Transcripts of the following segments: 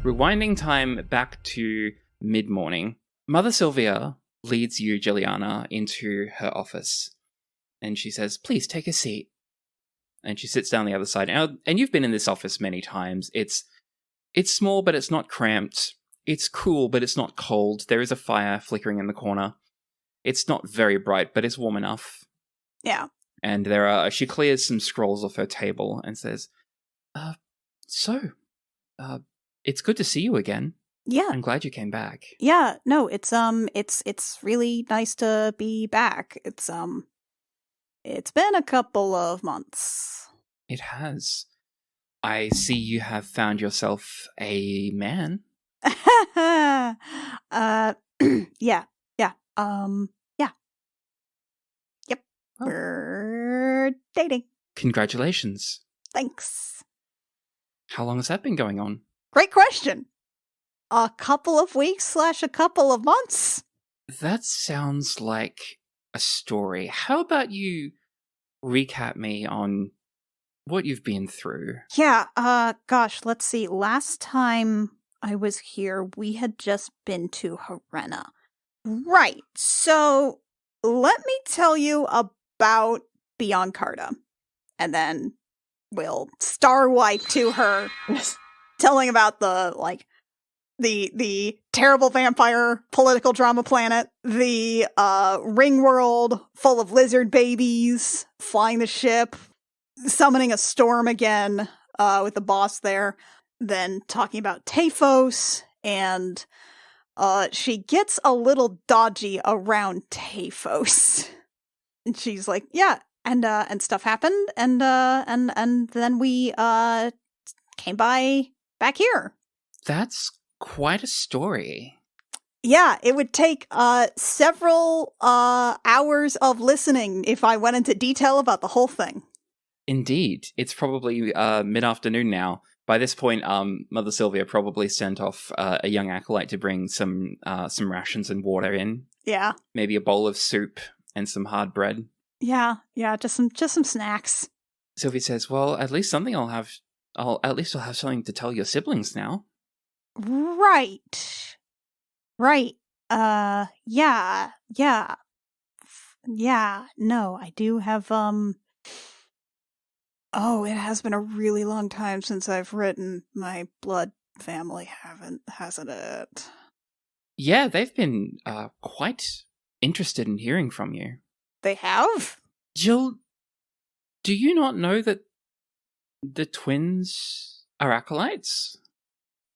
Rewinding time back to mid-morning, Mother Sylvia leads you, Jylliana, into her office. And she says, please take a seat. And she sits down the other side. And you've been in this office many times. It's small, but it's not cramped. It's cool, but it's not cold. There is a fire flickering in the corner. It's not very bright, but it's warm enough. Yeah. And she clears some scrolls off her table and says, it's good to see you again. Yeah. I'm glad you came back. Yeah, no, it's really nice to be back. It's been a couple of months. It has. I see you have found yourself a man. Yeah. Yeah. Yeah. Yep. Oh. We're dating. Congratulations. Thanks. How long has that been going on? Great question. A couple of weeks / a couple of months. That sounds like a story. How about you recap me on what you've been through? Yeah, gosh, let's see. Last time I was here, we had just been to Harena. Right, so let me tell you about Beyond Carta. And then we'll star wipe to her, telling about the terrible vampire political drama planet, the ring world full of lizard babies, flying the ship, summoning a storm again with the boss there, then talking about Taphos, and she gets a little dodgy around Taphos. And she's like, yeah, and stuff happened, and then we came back here. That's quite a story. Yeah, it would take several hours of listening if I went into detail about the whole thing. Indeed. It's probably mid-afternoon now. By this point, Mother Sylvia probably sent off a young acolyte to bring some rations and water in. Yeah. Maybe a bowl of soup and some hard bread. Yeah, just some snacks. Sylvia says, well, at least I'll have something to tell your siblings now. Right. Yeah. No, I do have, oh, it has been a really long time since I've written. My blood family hasn't it? Yeah, they've been, quite interested in hearing from you. They have? Jill, do you not know that the twins are acolytes?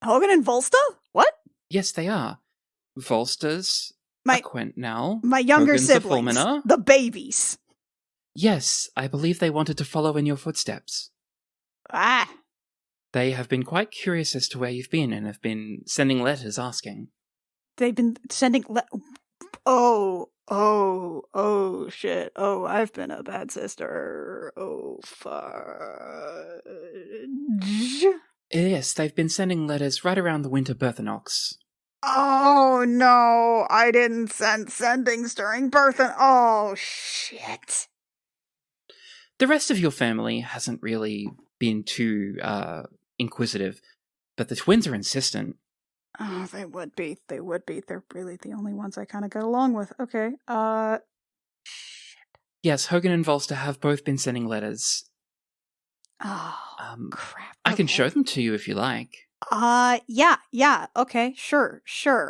Hogan and Volsta? What? Yes, they are. Volsta's a Quentnal. My younger Hogan's siblings. The babies. Yes, I believe they wanted to follow in your footsteps. Ah. They have been quite curious as to where you've been and have been sending letters asking. They've been sending Oh, shit. Oh, I've been a bad sister. Oh, fudge. Yes, they've been sending letters right around the winter Berthinox. Oh, no. I didn't send sendings during oh, shit. The rest of your family hasn't really been too inquisitive, but the twins are insistent. Oh, they would be. They're really the only ones I kind of get along with. Okay, shit. Yes, Hogan and Volsta have both been sending letters. Oh, crap. I can show them to you if you like. Yeah, okay, sure.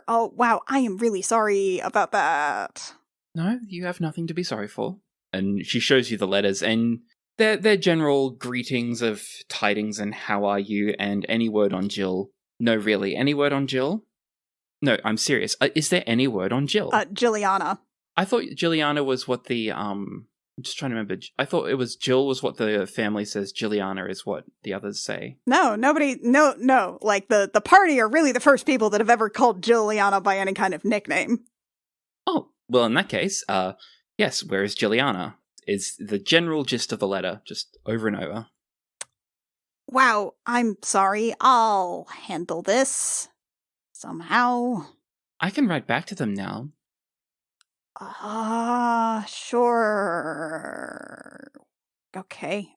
Oh, wow, I am really sorry about that. No, you have nothing to be sorry for. And she shows you the letters, and they're general greetings of tidings and how are you, and any word on Jill. No, really, any word on Jill? No, I'm serious. Is there any word on Jill? Jylliana. I thought Jylliana was what the, I'm just trying to remember. I thought it was Jill was what the family says. Jylliana is what the others say. No, nobody, no. Like, the party are really the first people that have ever called Jylliana by any kind of nickname. Oh, well, in that case, yes, where is Jylliana? is the general gist of the letter, just over and over. Wow, I'm sorry. I'll handle this somehow. I can write back to them now. Sure. Okay.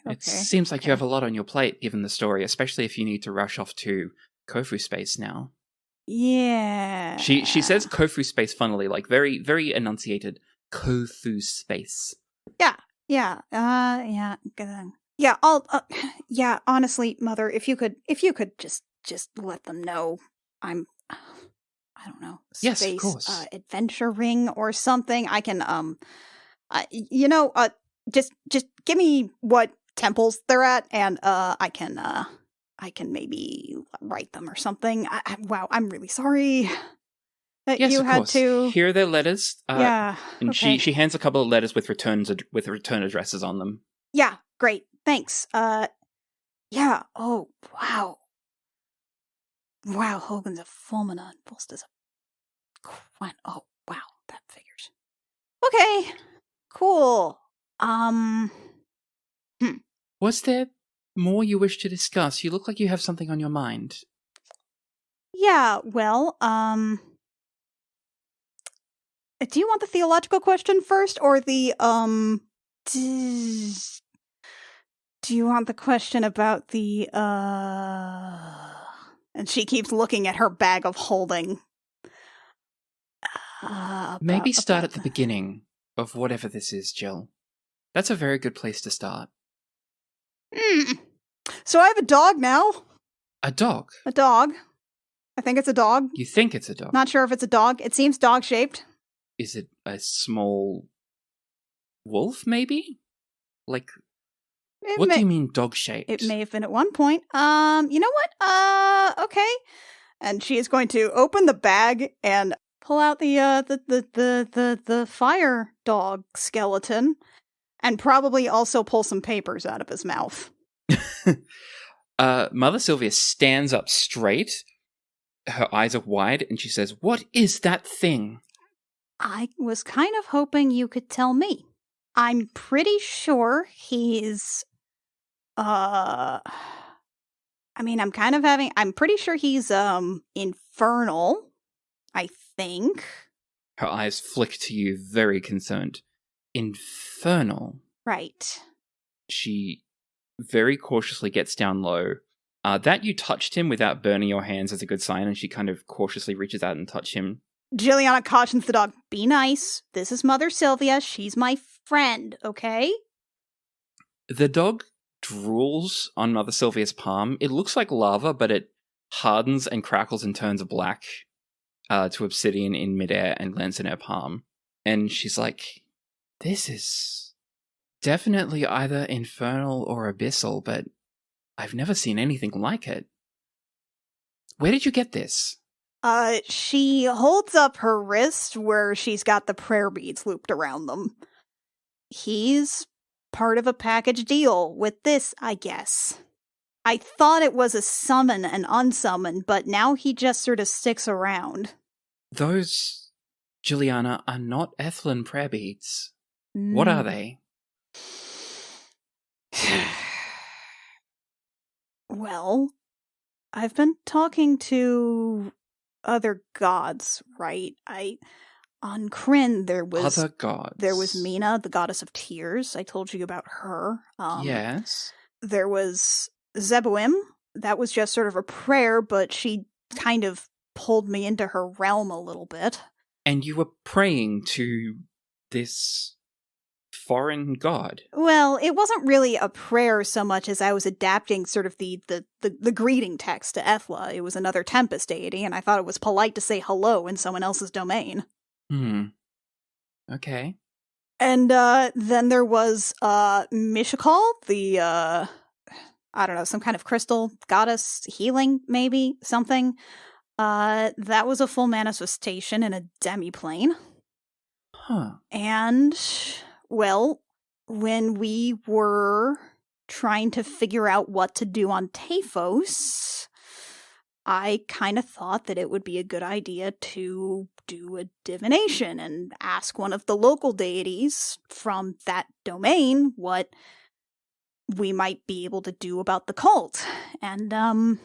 It seems like you have a lot on your plate, given the story, especially if you need to rush off to Kofu space now. Yeah. She says Kofu space funnily, like very, very enunciated. Kofu space. Yeah. Good. Yeah, I'll yeah, honestly, Mother, if you could just let them know I'm I don't know, space yes, of course. Adventure ring or something. I can just give me what temples they're at, and I can maybe write them or something. Wow, I'm really sorry that yes, you of had course. to. Here are their letters. Yeah, and okay. she hands a couple of letters with return addresses on them. Yeah, great, thanks. Yeah. Oh, wow. Wow, Hogan's a fulminant. Volst is a Quent. Oh, wow, that figures. Okay, cool. Was there more you wish to discuss? You look like you have something on your mind. Yeah, well, do you want the theological question first, or the, do you want the question about the, and she keeps looking at her bag of holding. Maybe start at the beginning of whatever this is, Jill. That's a very good place to start. So I have a dog now. A dog? A dog. I think it's a dog. You think it's a dog? Not sure if it's a dog. It seems dog-shaped. Is it a small wolf, maybe? Like, what do you mean dog-shaped? It may have been at one point. You know what? Okay. And she is going to open the bag and pull out the fire dog skeleton, and probably also pull some papers out of his mouth. Mother Sylvia stands up straight. Her eyes are wide, and she says, "What is that thing?" I was kind of hoping you could tell me. I'm pretty sure he's, I'm pretty sure he's, infernal, I think. Her eyes flick to you, very concerned. Infernal. Right. She very cautiously gets down low. That you touched him without burning your hands is a good sign, and she kind of cautiously reaches out and touches him. Jylliana cautions the dog, be nice. This is Mother Sylvia. She's my friend, okay? The dog drools on Mother Sylvia's palm. It looks like lava, but it hardens and crackles and turns black to obsidian in midair and lands in her palm. And she's like, this is definitely either infernal or abyssal, but I've never seen anything like it. Where did you get this? She holds up her wrist where she's got the prayer beads looped around them. He's part of a package deal with this, I guess. I thought it was a summon and unsummon, but now he just sort of sticks around. Those, Jylliana, are not Ethlin prayer beads. What are they? Well, I've been talking to other gods, right? On Kryn, there was other gods. There was Mina, the goddess of tears. I told you about her. Yes. There was Zebuim. That was just sort of a prayer, but she kind of pulled me into her realm a little bit. And you were praying to this foreign god? Well, it wasn't really a prayer so much as I was adapting sort of the greeting text to Ethla. It was another Tempest deity, and I thought it was polite to say hello in someone else's domain. Okay. And then there was Mishakal, the I don't know, some kind of crystal goddess healing, maybe something. That was a full manifestation in a demiplane. Huh. And well, when we were trying to figure out what to do on Taphos, I kind of thought that it would be a good idea to do a divination and ask one of the local deities from that domain what we might be able to do about the cult. And,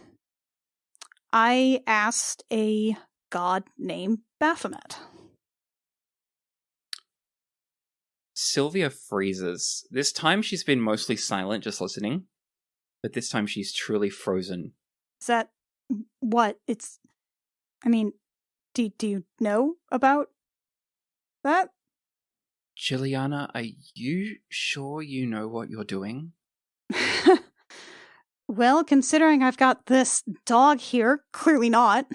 I asked a god named Baphomet. Sylvia freezes. This time she's been mostly silent, just listening. But this time she's truly frozen. Is that what? Do you know about that? Jylliana, are you sure you know what you're doing? Well, considering I've got this dog here, clearly not.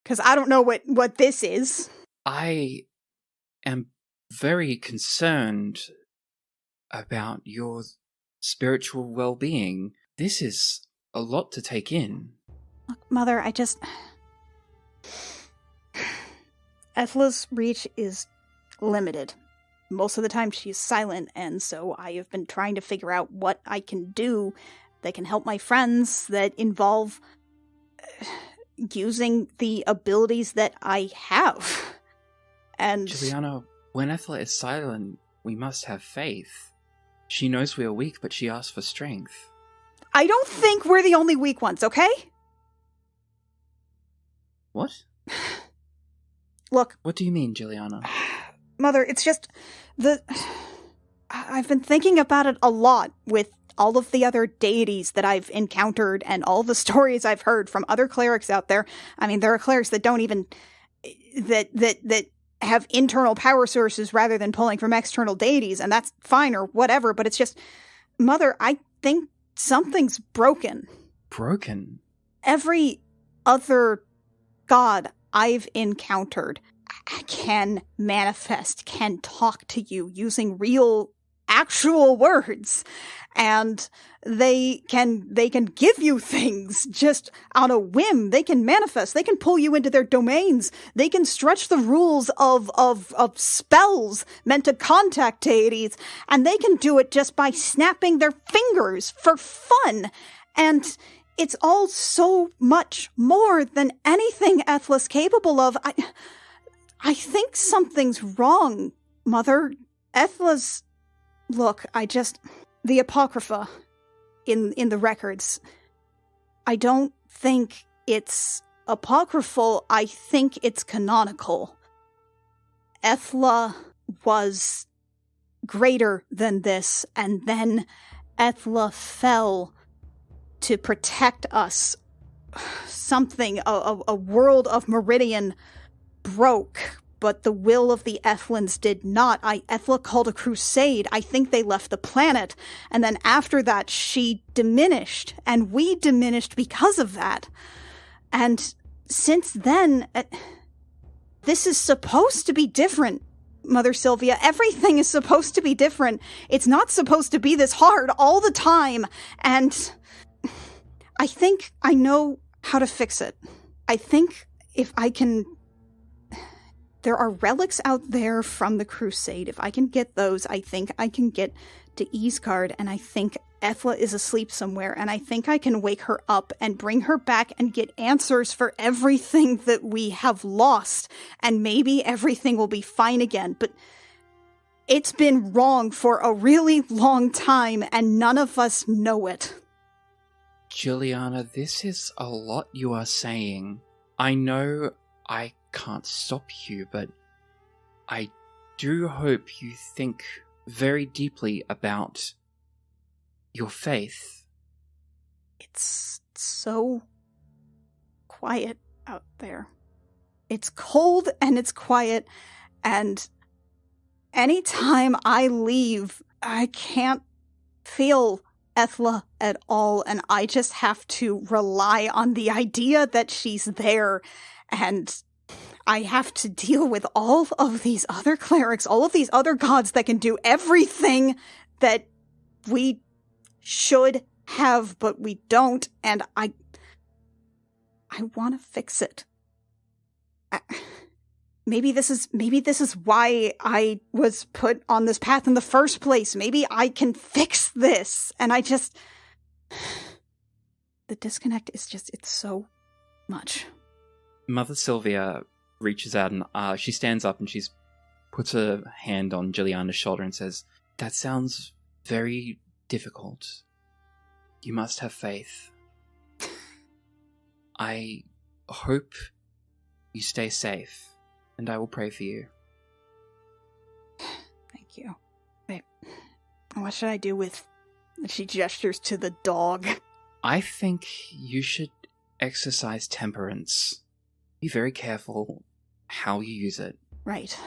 Because I don't know what this is. I am very concerned about your spiritual well-being. This is a lot to take in. Look, Mother, Ethla's reach is limited. Most of the time she's silent, and so I have been trying to figure out what I can do that can help my friends that involve using the abilities that I have. And Jylliana, when Ethla is silent, we must have faith. She knows we are weak, but she asks for strength. I don't think we're the only weak ones, okay? What? Look. What do you mean, Jylliana? Mother, it's just I've been thinking about it a lot with all of the other deities that I've encountered and all the stories I've heard from other clerics out there. I mean, there are clerics that don't even that have internal power sources rather than pulling from external deities, and that's fine or whatever, but it's just, Mother, I think something's broken. Broken? Every other god I've encountered can manifest, can talk to you using real, actual words. And they can give you things just on a whim. They can manifest. They can pull you into their domains. They can stretch the rules of spells meant to contact deities. And they can do it just by snapping their fingers for fun. And it's all so much more than anything Ethla's capable of. I think something's wrong, Mother. Ethla's... Look, the Apocrypha in the records, I don't think it's apocryphal, I think it's canonical. Ethla was greater than this, and then Ethla fell to protect us. Something, a world of Meridian broke, but the will of the Ethlins did not. Ethla called a crusade. I think they left the planet. And then after that, she diminished. And we diminished because of that. And since then, this is supposed to be different, Mother Sylvia. Everything is supposed to be different. It's not supposed to be this hard all the time. And I think I know how to fix it. I think if I can... There are relics out there from the crusade. If I can get those, I think I can get to Eastgard, and I think Ethla is asleep somewhere, and I think I can wake her up and bring her back and get answers for everything that we have lost, and maybe everything will be fine again. But it's been wrong for a really long time, and none of us know it. Jylliana, this is a lot you are saying. I know I can't stop you, but I do hope you think very deeply about your faith. It's so quiet out there. It's cold and it's quiet, and anytime I leave, I can't feel Ethla at all, and I just have to rely on the idea that she's there. And I have to deal with all of these other clerics, all of these other gods that can do everything that we should have, but we don't, and I want to fix it. Maybe this is why I was put on this path in the first place. Maybe I can fix this, and the disconnect is just, it's so much. Mother Sylvia, reaches out and she stands up and she's puts her hand on Jylliana's shoulder and says, "That sounds very difficult. You must have faith. I hope you stay safe, and I will pray for you." Thank you. Wait, what should I do with... She gestures to the dog. I think you should exercise temperance. Be very careful how you use it. Right.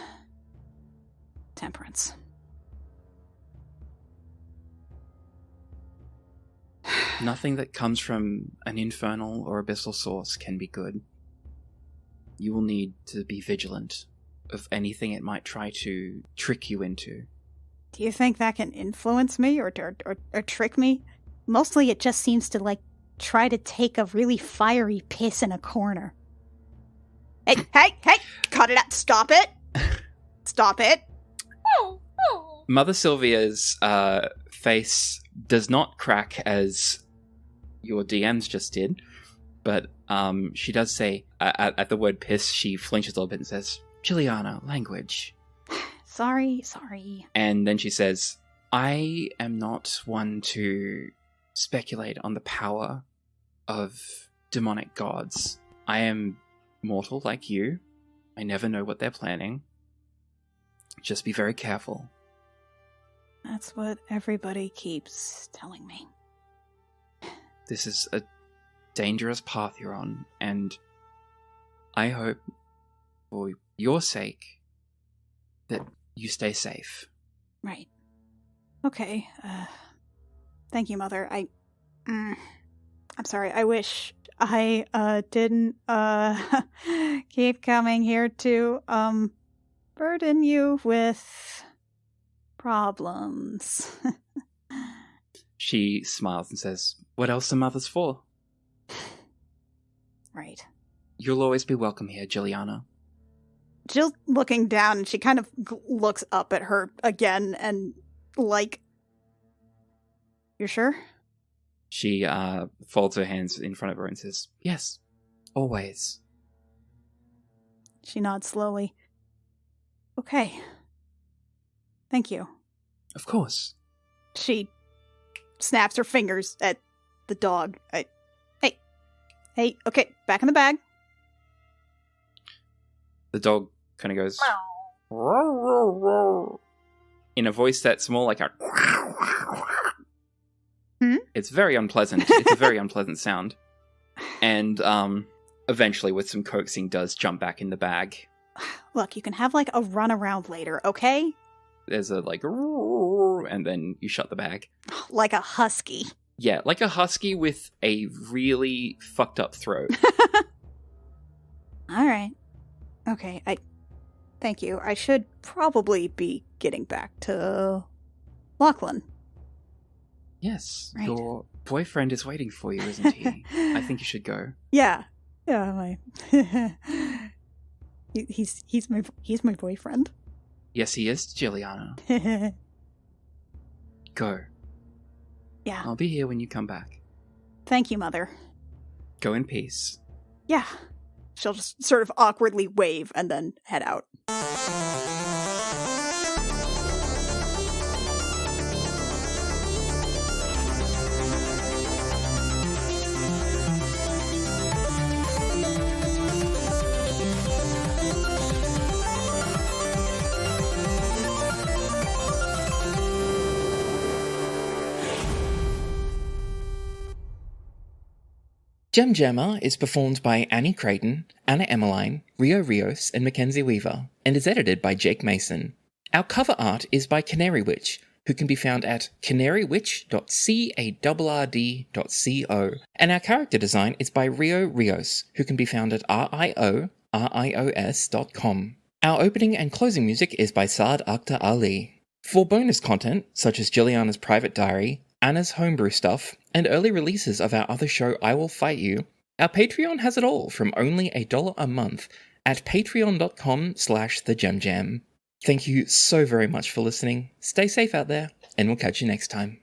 Temperance. Nothing that comes from an infernal or abyssal source can be good. You will need to be vigilant of anything it might try to trick you into. Do you think that can influence me or trick me? Mostly it just seems to, try to take a really fiery piss in a corner. Hey! Cut it out! Stop it! Stop it! Mother Sylvia's face does not crack as your DMs just did, but she does say, at the word piss, she flinches a little bit and says, "Jylliana, language." Sorry. And then she says, "I am not one to speculate on the power of demonic gods. I am mortal like you. I never know what they're planning. Just be very careful." That's what everybody keeps telling me. This is a dangerous path you're on, and I hope, for your sake, that you stay safe. Right. Okay. Thank you, Mother. I'm sorry. I wish I didn't keep coming here to burden you with problems. She smiles and says, "What else are mothers for?" Right. You'll always be welcome here, Jylliana. Jill's looking down and she kind of looks up at her again and "You're sure?" She folds her hands in front of her and says, "Yes, always." She nods slowly. Okay. Thank you. Of course. She snaps her fingers at the dog. Hey, okay, back in the bag. The dog kind of goes in a voice that's more like a... It's very unpleasant. It's a very unpleasant sound. And eventually, with some coaxing, does jump back in the bag. Look, you can have a run around later, okay? There's a and then you shut the bag. Like a husky. Yeah, like a husky with a really fucked up throat. All right. Okay, thank you. I should probably be getting back to Lachlan. Yes, right. Your boyfriend is waiting for you, isn't he? I think you should go. Yeah, my he's my boyfriend. Yes, he is, Jylliana. Go. Yeah. I'll be here when you come back. Thank you, Mother. Go in peace. Yeah. She'll just sort of awkwardly wave and then head out. Gem Jammer is performed by Annie Creighton, Anna Emmeline, Rio Rios, and Mackenzie Weaver, and is edited by Jake Mason. Our cover art is by Canary Witch, who can be found at canarywitch.carrd.co, and our character design is by Rio Rios, who can be found at rios.com. Our opening and closing music is by Saad Akhtar Ali. For bonus content, such as Jylliana's private diary, Anna's homebrew stuff, and early releases of our other show I Will Fight You, our Patreon has it all from only $1 a month at patreon.com/thegemjam. Thank you so very much for listening, stay safe out there, and we'll catch you next time.